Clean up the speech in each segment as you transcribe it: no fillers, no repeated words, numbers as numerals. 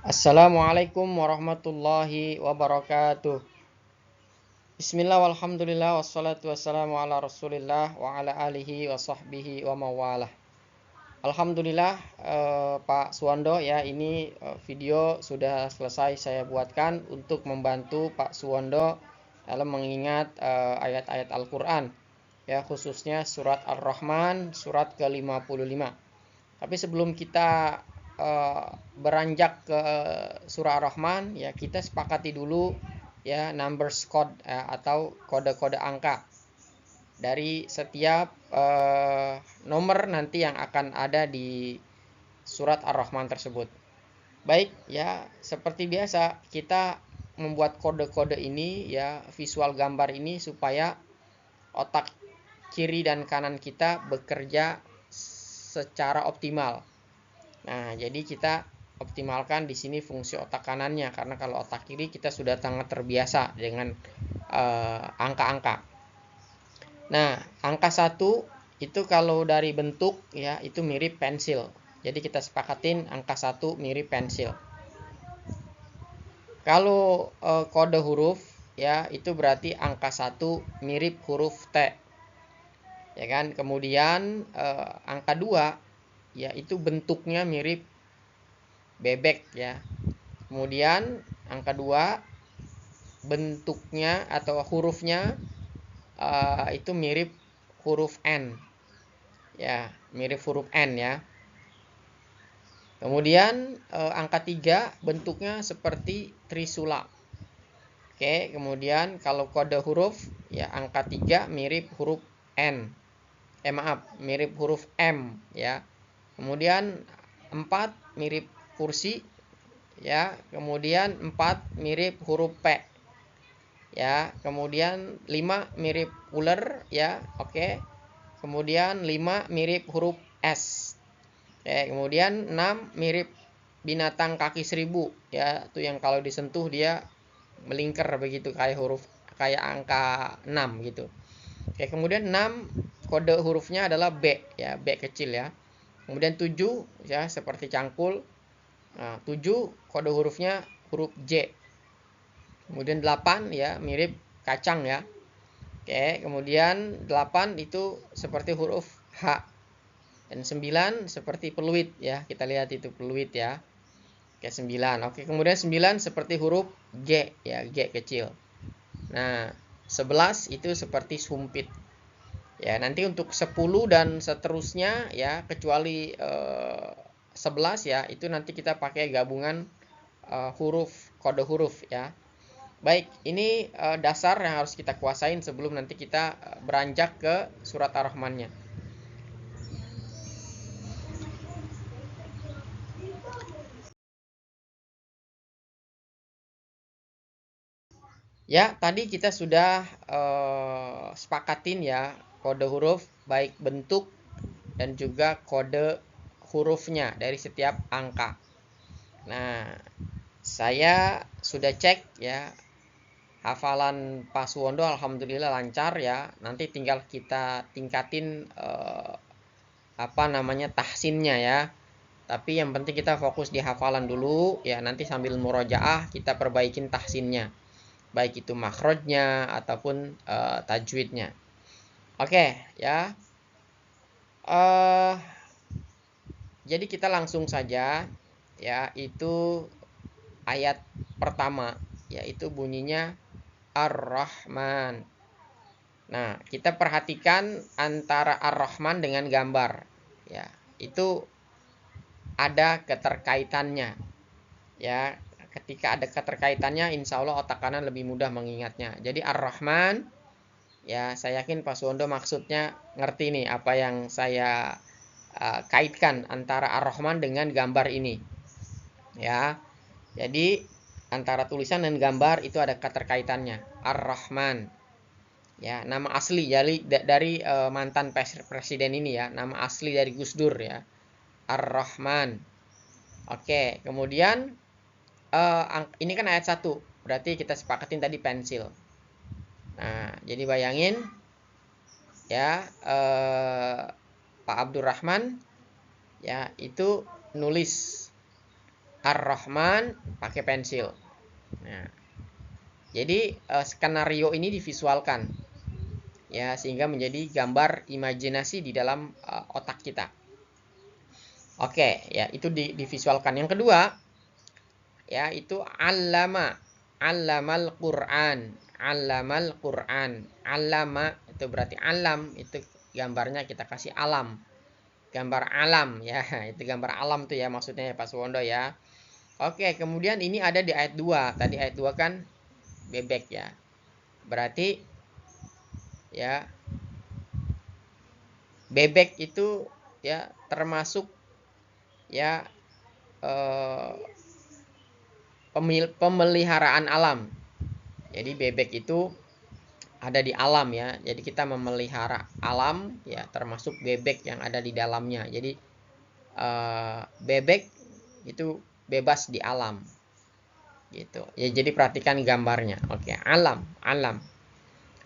Assalamualaikum warahmatullahi wabarakatuh. Bismillah walhamdulillah wassalatu wassalamu ala rasulillah wa ala alihi wa sahbihi wa mawalah. Alhamdulillah Pak Suwondo ya, ini video sudah selesai saya buatkan untuk membantu Pak Suwondo dalam mengingat ayat-ayat Al-Quran ya, khususnya surat Ar-Rahman surat ke-55. Tapi sebelum kita beranjak ke surah Ar-Rahman ya, kita sepakati dulu ya numbers code atau kode-kode angka dari setiap nomor nanti yang akan ada di surat Ar-Rahman tersebut. Baik ya, seperti biasa kita membuat kode-kode ini ya, visual gambar ini supaya otak kiri dan kanan kita bekerja secara optimal. Nah, jadi kita optimalkan di sini fungsi otak kanannya, karena kalau otak kiri kita sudah sangat terbiasa dengan angka-angka. Nah, angka 1 itu kalau dari bentuk ya itu mirip pensil. Jadi kita sepakatin angka 1 mirip pensil. Kalau kode huruf ya itu berarti angka 1 mirip huruf T. Ya kan? Kemudian angka 2 ya itu bentuknya mirip bebek ya. Kemudian angka 2 bentuknya atau hurufnya itu mirip huruf N. Ya, mirip huruf N ya. Kemudian angka 3 bentuknya seperti trisula. Oke, kemudian kalau kode huruf ya angka 3 mirip huruf N. Mirip huruf M ya. Kemudian 4 mirip kursi ya, kemudian 4 mirip huruf P ya, kemudian 5 mirip ular ya, oke. Kemudian 5 mirip huruf S. Oke, kemudian 6 mirip binatang kaki 1000 ya, itu yang kalau disentuh dia melingkar begitu kayak angka 6 gitu. Oke, kemudian 6 kode hurufnya adalah B ya, B kecil ya. Kemudian 7 ya seperti cangkul. Nah, 7 kode hurufnya huruf J. Kemudian 8 ya mirip kacang ya. Oke, kemudian 8 itu seperti huruf H. Dan 9 seperti peluit ya. Kita lihat itu peluit ya. Oke, 9. Oke, kemudian 9 seperti huruf G ya, G kecil. Nah, 11 itu seperti sumpit. Ya, nanti untuk 10 dan seterusnya ya, kecuali 11 ya, itu nanti kita pakai gabungan kode huruf ya. Baik, ini dasar yang harus kita kuasain sebelum nanti kita beranjak ke surat Ar-Rahmannya. Ya, tadi kita sudah sepakatin ya kode huruf, baik bentuk dan juga kode hurufnya dari setiap angka. Nah, saya sudah cek ya, hafalan Pak Suwondo alhamdulillah lancar ya. Nanti tinggal kita tingkatin tahsinnya ya. Tapi yang penting kita fokus di hafalan dulu ya, nanti sambil murojaah kita perbaikin tahsinnya. Baik itu makhrajnya ataupun tajwidnya. Oke, ya. Jadi kita langsung saja ya, itu ayat pertama yaitu bunyinya Ar-Rahman. Nah, kita perhatikan antara Ar-Rahman dengan gambar. Ya, itu ada keterkaitannya. Ya, ketika ada keterkaitannya, insya Allah otak kanan lebih mudah mengingatnya. Jadi Ar-Rahman, ya saya yakin Pak Suwondo maksudnya ngerti nih apa yang saya kaitkan antara Ar-Rahman dengan gambar ini. Ya, jadi antara tulisan dan gambar itu ada keterkaitannya. Ar-Rahman. Ya, nama asli dari mantan presiden ini ya, nama asli dari Gus Dur ya. Ar-Rahman. Oke, kemudian ini kan ayat 1, berarti kita sepakatin tadi pensil. Nah, jadi bayangin ya, Pak Abdurrahman ya itu nulis Ar-Rahman pakai pensil. Nah, jadi skenario ini divisualkan ya, sehingga menjadi gambar imajinasi di dalam otak kita. Oke, ya itu divisualkan. Yang kedua, ya itu allamal Quran. Allama itu berarti alam, itu gambarnya kita kasih alam. Gambar alam ya, itu gambar alam tuh ya maksudnya ya Pak Suwondo ya. Oke, kemudian ini ada di ayat 2. Tadi ayat 2 kan bebek ya. Berarti ya bebek itu ya termasuk ya pemeliharaan alam. Jadi bebek itu ada di alam ya. Jadi kita memelihara alam ya, termasuk bebek yang ada di dalamnya. Jadi bebek itu bebas di alam. Gitu. Ya jadi perhatikan gambarnya. Oke, alam.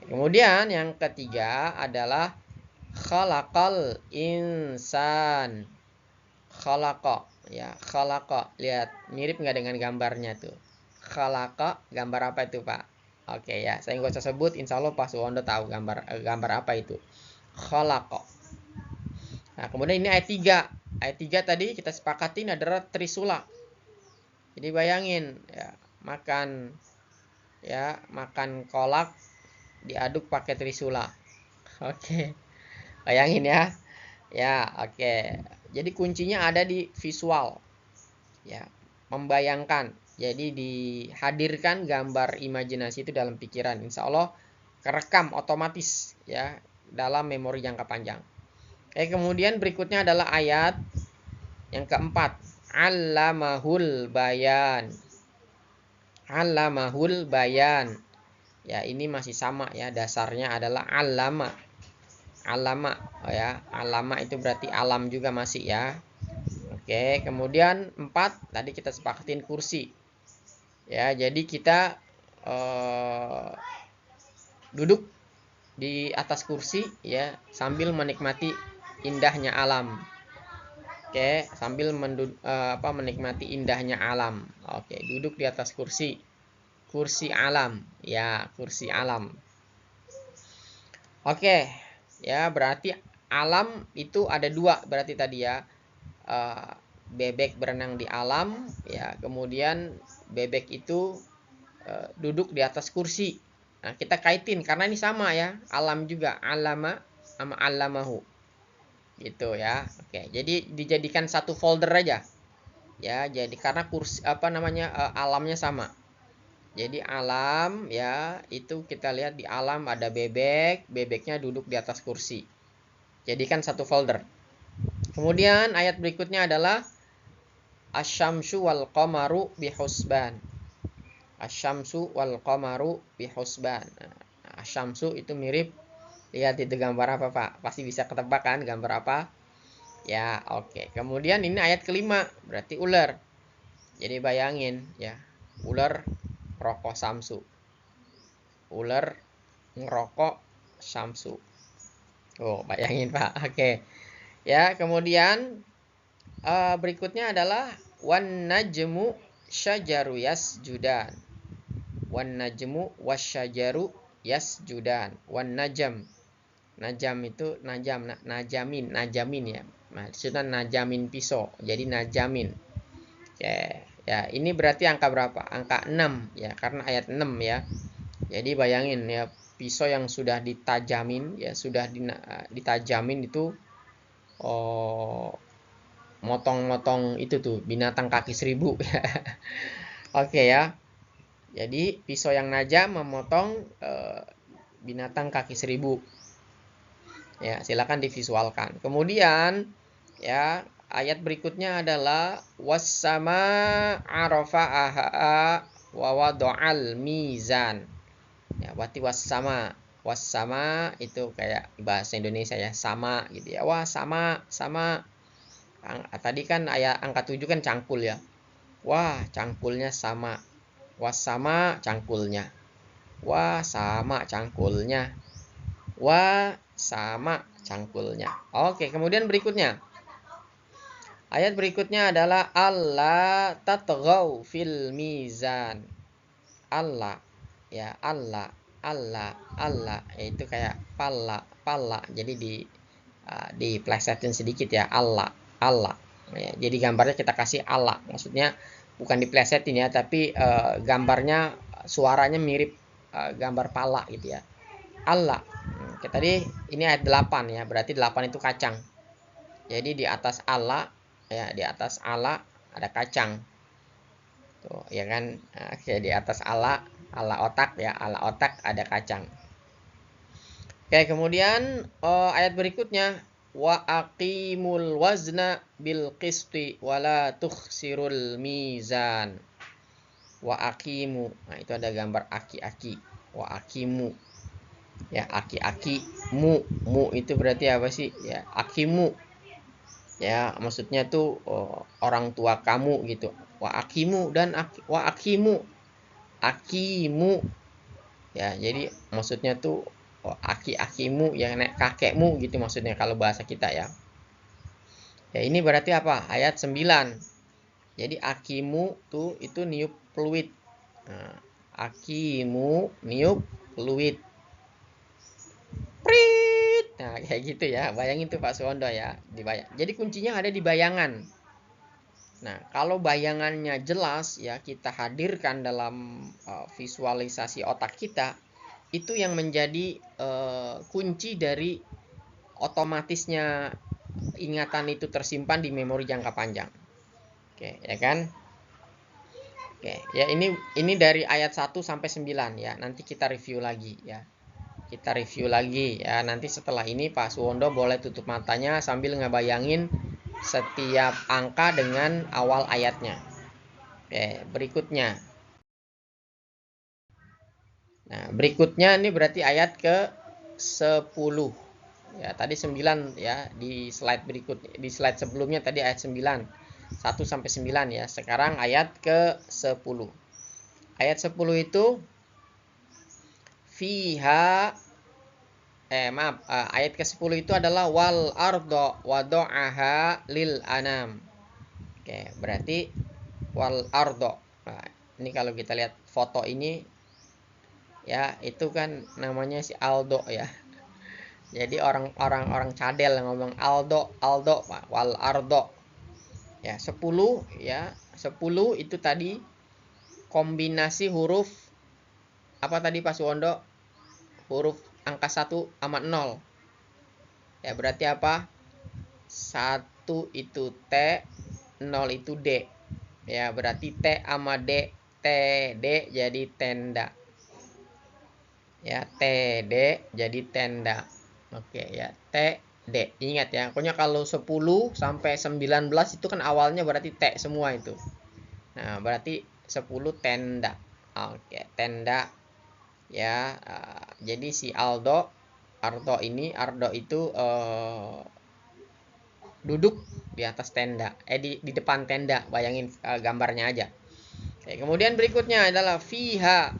Kemudian yang ketiga adalah khalaqal insan. Khalaqa ya, khalaqa. Lihat, mirip nggak dengan gambarnya tuh? Khalaqa, gambar apa itu, Pak? Oke ya, saya nggak usah sebut, insya Allah Pak Suwondo tahu gambar apa itu. Khalaqa. Nah, kemudian ini ayat 3. Ayat 3 tadi kita sepakatin adalah trisula. Jadi bayangin ya, makan kolak diaduk pakai trisula. Oke. Bayangin ya. Ya, oke. Jadi kuncinya ada di visual. Ya, membayangkan. Jadi dihadirkan gambar imajinasi itu dalam pikiran. Insya Allah kerekam otomatis ya dalam memori jangka panjang. Kemudian berikutnya adalah ayat yang keempat. Allamahul bayan. Allamahul bayan. Ya, ini masih sama ya, dasarnya adalah allama. Alama ya, alama itu berarti alam juga masih ya. Oke, kemudian 4 tadi kita sepakatin kursi. Ya, jadi kita duduk di atas kursi ya sambil menikmati indahnya alam. Oke, sambil menikmati indahnya alam. Oke, duduk di atas kursi. Kursi alam. Ya, kursi alam. Oke, ya berarti alam itu ada 2 berarti tadi ya. Bebek berenang di alam ya, kemudian bebek itu duduk di atas kursi. Nah, kita kaitin karena ini sama ya, alam juga, alama sama allamahu gitu ya. Oke, jadi dijadikan satu folder aja ya, jadi karena kursi alamnya sama. Jadi alam ya, itu kita lihat di alam ada bebeknya duduk di atas kursi, jadikan satu folder. Kemudian ayat berikutnya adalah asyamsu wal qamaru bihusban. Asyamsu wal qamaru bihusban. Nah, asyamsu itu mirip, lihat itu gambar apa Pak? Pasti bisa ketebak kan gambar apa? Ya, oke. Kemudian ini ayat kelima, berarti ular. Jadi bayangin ya, ular rokok samsu. Ular ngerokok samsu. Oh, bayangin Pak. Oke. Ya, kemudian berikutnya adalah wan najmu syajaru yasjudan. Wan najmu wasyajaru yasjudan. Wan najam. Najam itu najamin ya. Maksudnya najamin pisau. Jadi najamin. Oke. Ya, ini berarti angka berapa? Angka 6 ya, karena ayat 6 ya. Jadi bayangin ya, pisau yang sudah ditajamin ya, ditajamin itu motong-motong itu tuh binatang kaki 1000. Oke ya. Jadi pisau yang najam memotong binatang kaki 1000. Ya, silakan divisualkan. Kemudian ya, ayat berikutnya adalah wassama arafa'aha wa wada'al mizan. Ya, berarti wassama itu kayak bahasa Indonesia ya, sama gitu ya. Wah, sama. Tadi kan ayat angka 7 kan cangkul ya. Wah, cangkulnya sama. Wassama cangkulnya. Wah, sama cangkulnya. Wah, sama cangkulnya. Oke, kemudian berikutnya. Ayat berikutnya adalah Allah tatghaw fil mizan. Allah, ya Allah, Allah, Allah, yaitu kayak pala, pala. Jadi diplesetin sedikit ya, Allah, Allah. Ya, jadi gambarnya kita kasih Allah. Maksudnya bukan diplesetin ya, tapi gambarnya suaranya mirip gambar pala gitu ya. Allah. Oke, tadi ini ayat 8 ya, berarti 8 itu kacang. Jadi di atas Allah ya, di atas Allah ada kacang. Tuh, ya kan? Oke, di atas Allah, Allah otak ya, Allah otak ada kacang. Oke, kemudian ayat berikutnya wa aqimul wazna bil qisti wala tukhsirul mizan. Wa aqimu. Nah, itu ada gambar aki-aki. Wa aqimu. Ya, aki-aki, mu itu berarti apa sih? Ya, akimu. Ya, maksudnya tuh orang tua kamu gitu. Wa akimu dan wa akimu. Akimu. Ya, jadi maksudnya tuh aki-akimu yang nek kakekmu gitu maksudnya kalau bahasa kita ya. Ya, ini berarti apa? Ayat 9. Jadi akimu tuh itu niup peluit. Nah, akimu niup peluit. Prit. Nah, kayak gitu ya. Bayangin tuh Pak Suwondo ya. Jadi kuncinya ada di bayangan. Nah, kalau bayangannya jelas ya kita hadirkan dalam visualisasi otak kita, itu yang menjadi kunci dari otomatisnya ingatan itu tersimpan di memori jangka panjang. Oke, ya kan? Oke, ya ini dari ayat 1 sampai 9 ya. Nanti kita review lagi ya. Kita review lagi ya. Nanti setelah ini Pak Suwondo boleh tutup matanya sambil ngebayangin setiap angka dengan awal ayatnya. Oke, berikutnya. Nah, berikutnya ini berarti ayat ke 10. Ya, tadi 9 ya di slide berikutnya. Di slide sebelumnya tadi ayat 9. 1 sampai 9 ya. Sekarang ayat ke 10. Ayat 10 itu fiha ayat ke-10 itu adalah wal ardo wado'aha lil anam. Oke, berarti wal ardo. Nah, ini kalau kita lihat foto ini ya, itu kan namanya si Aldo ya. Jadi orang cadel yang ngomong Aldo, Aldo, wal ardo. Ya, 10 ya. 10 itu tadi kombinasi huruf apa tadi Pak Suwondo? Huruf angka 1 sama 0. Ya, berarti apa? 1 itu T, 0 itu D. Ya, berarti T sama D, TD jadi tenda. Ya, TD jadi tenda. Oke ya, TD. Ingat ya, pokoknya kalau 10 sampai 19 itu kan awalnya berarti T semua itu. Nah, berarti 10 tenda. Oke, tenda. Ya, jadi si Ardo itu duduk di atas tenda, di depan tenda. Bayangin gambarnya aja. Oke, kemudian berikutnya adalah fiha.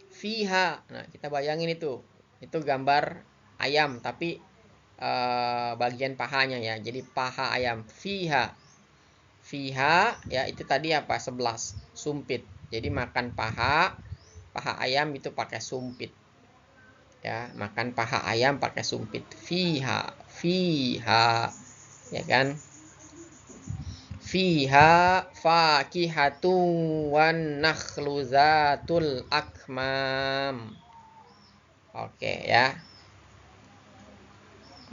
Fiha. Nah, kita bayangin itu gambar ayam tapi bagian pahanya ya. Jadi paha ayam. Fiha. Fiha ya itu tadi apa? 11. Sumpit. Jadi makan paha ayam itu pakai sumpit. Ya, makan paha ayam pakai sumpit. Fiha, fiha. Ya kan? Fiha fakihatun wan nakhlu zatul akmam. Oke ya.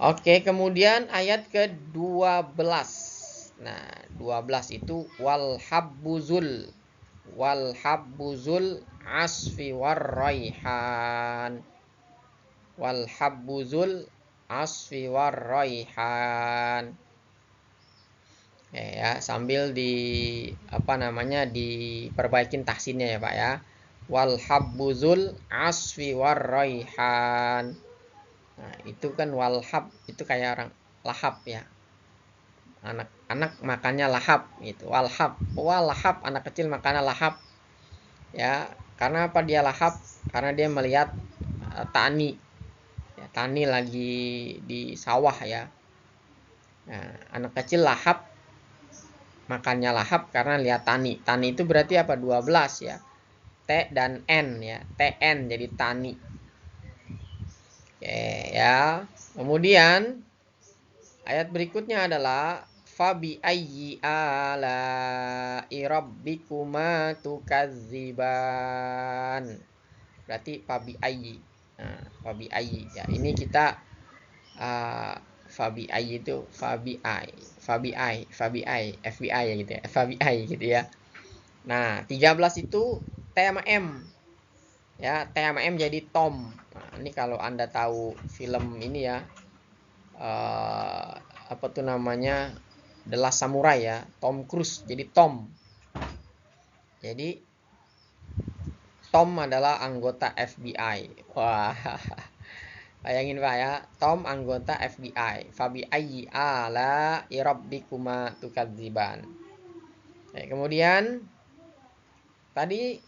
Oke, kemudian ayat ke-12. Nah, 12 itu wal habbuzul asfi warraihan. Wal habbuzul asfi warraihan. Ya, sambil diperbaikin tahsinnya ya, Pak ya. Wal habbuzul asfi warraihan. Nah, itu kan walhab itu kayak orang lahap ya. Anak-anak makannya lahap gitu. Walhab anak kecil makannya lahap. Ya, karena apa dia lahap? Karena dia melihat tani. Ya, tani lagi di sawah ya. Nah, anak kecil lahap makannya lahap karena lihat tani. Tani itu berarti apa? 12 ya. T dan N ya. TN jadi tani. Oke ya. Kemudian ayat berikutnya adalah fabi ayyi ala rabbikuma tukadziban. Berarti fabi ayyi. Nah, fabi ayyi ya. Ini kita fabi ayyi itu FBI ya gitu ya. FBI gitu ya. Nah, 13 itu T sama M. Ya, T sama M jadi Tom. Nah, ini kalau Anda tahu film ini ya. Apa tuh namanya? The Last Samurai ya, Tom Cruise jadi Tom. Jadi Tom adalah anggota FBI. Wah, bayangin Pak ya, Tom anggota FBI. Fabi ayyi ala rabbikuma tukadziban. Kemudian tadi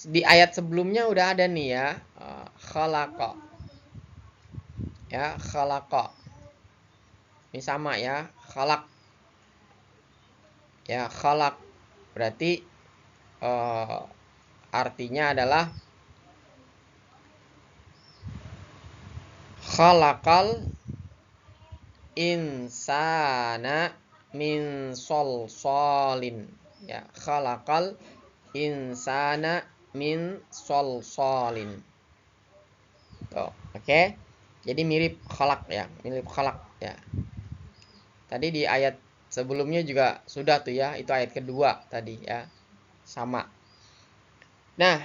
di ayat sebelumnya udah ada nih ya, khalaqa. Ya, khalaqa. Ini sama ya, khalaq. Ya, khalaq berarti artinya adalah khalaqal insana min solsolin. Ya, khalaqal insana min solsolin. Tuh, oke. Jadi mirip khalaq ya, mirip khalaq ya. Tadi di ayat sebelumnya juga sudah tuh ya, itu ayat kedua tadi ya. Sama. Nah,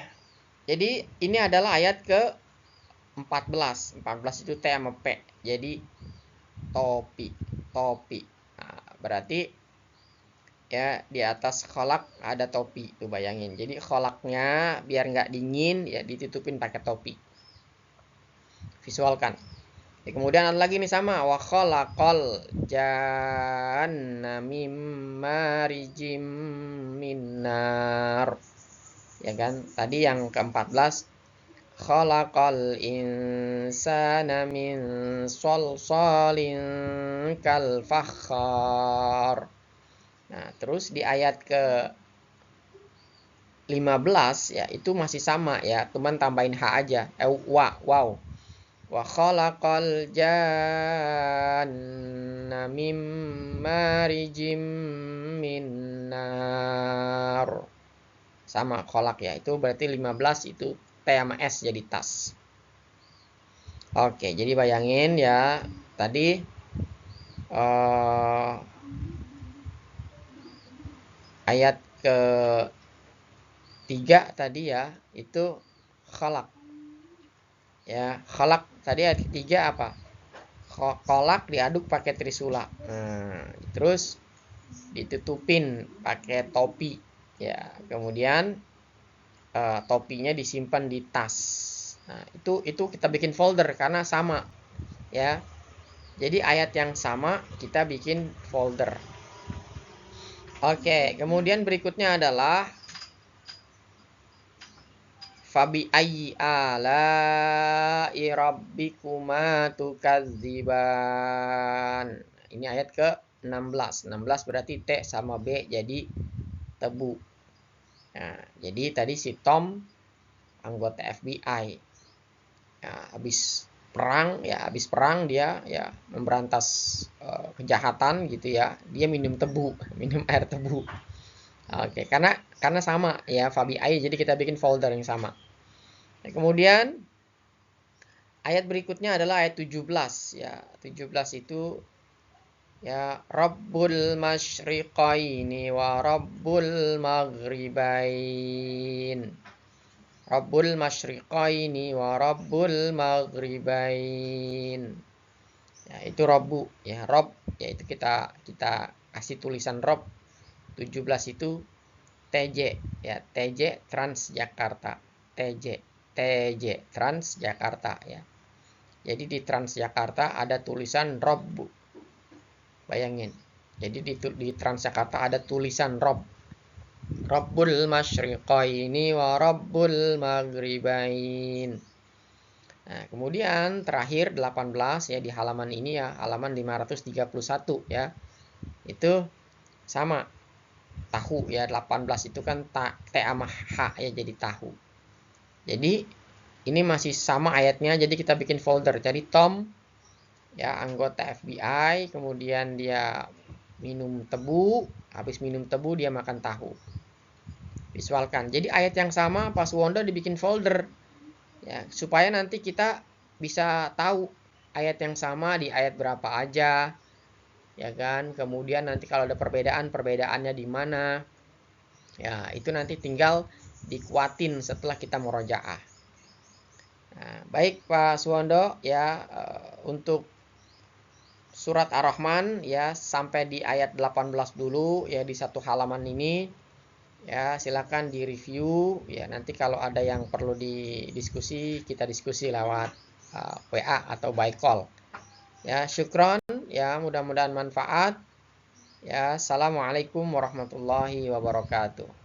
jadi ini adalah ayat ke 14 itu T sama P. Jadi topi. Nah, berarti ya di atas kolak ada topi. Tuh bayangin. Jadi kolaknya biar nggak dingin ya ditutupin pakai topi. Visualkan. Kemudian ada lagi nih sama wa khalaqal janna mim marijim minnar. Ya kan? Tadi yang ke-14 khalaqal insana min solsolin kal fakhar. Nah, terus di ayat ke 15 ya itu masih sama ya, cuman tambahin H aja. Wow. Wa khalaqal janna mim marijim minnar. Sama kholak ya, itu berarti 15 itu T sama S jadi tas. Oke, jadi bayangin ya tadi ayat ke 3 tadi ya itu kholak ya, kholak tadi ayat ketiga apa? Kolak diaduk pakai trisula. Nah, terus ditutupin pakai topi ya, kemudian topinya disimpan di tas. Nah, itu kita bikin folder karena sama ya. Jadi ayat yang sama kita bikin folder. Oke, kemudian berikutnya adalah fabi ayyi ala rabbikuma tukadziban. Ini ayat ke 16. 16 berarti T sama B jadi tebu. Nah, jadi tadi si Tom anggota FBI. Ya, habis perang dia ya memberantas kejahatan gitu ya. Dia minum air tebu. Oke, karena sama ya Fabi AI, jadi kita bikin folder yang sama. Nah, kemudian ayat berikutnya adalah ayat 17 ya. 17 itu ya Rabbul masyriqaini wa Rabbul maghribain. Rabbul masyriqaini wa Rabbul maghribain. Ya, itu Rabbu ya, Rob yaitu kita kasih tulisan Rob. 17 itu TJ ya, TJ Transjakarta. TJ Transjakarta ya. Jadi di Transjakarta ada tulisan Robbu. Bayangin. Jadi di Transjakarta ada tulisan Rob. Rabbul masyriqaini wa Rabbul maghribain. Nah, kemudian terakhir 18 ya di halaman ini ya, halaman 531 ya. Itu sama tahu ya, 18 itu kan T sama H ya, jadi tahu. Jadi ini masih sama ayatnya, jadi kita bikin folder. Jadi Tom ya, anggota FBI, kemudian dia minum tebu, habis minum tebu dia makan tahu. Visualkan. Jadi ayat yang sama Pak Suwondo dibikin folder ya, supaya nanti kita bisa tahu ayat yang sama di ayat berapa aja ya kan. Kemudian nanti kalau ada perbedaan, perbedaannya di mana. Ya, itu nanti tinggal dikuatin setelah kita murojaah. Nah, baik Pak Suwondo ya, untuk surat Ar-Rahman ya sampai di ayat 18 dulu ya, di satu halaman ini ya, silakan di-review ya. Nanti kalau ada yang perlu didiskusi, kita diskusi lewat WA atau by call. Ya, syukron ya, mudah-mudahan manfaat. Ya, assalamualaikum warahmatullahi wabarakatuh.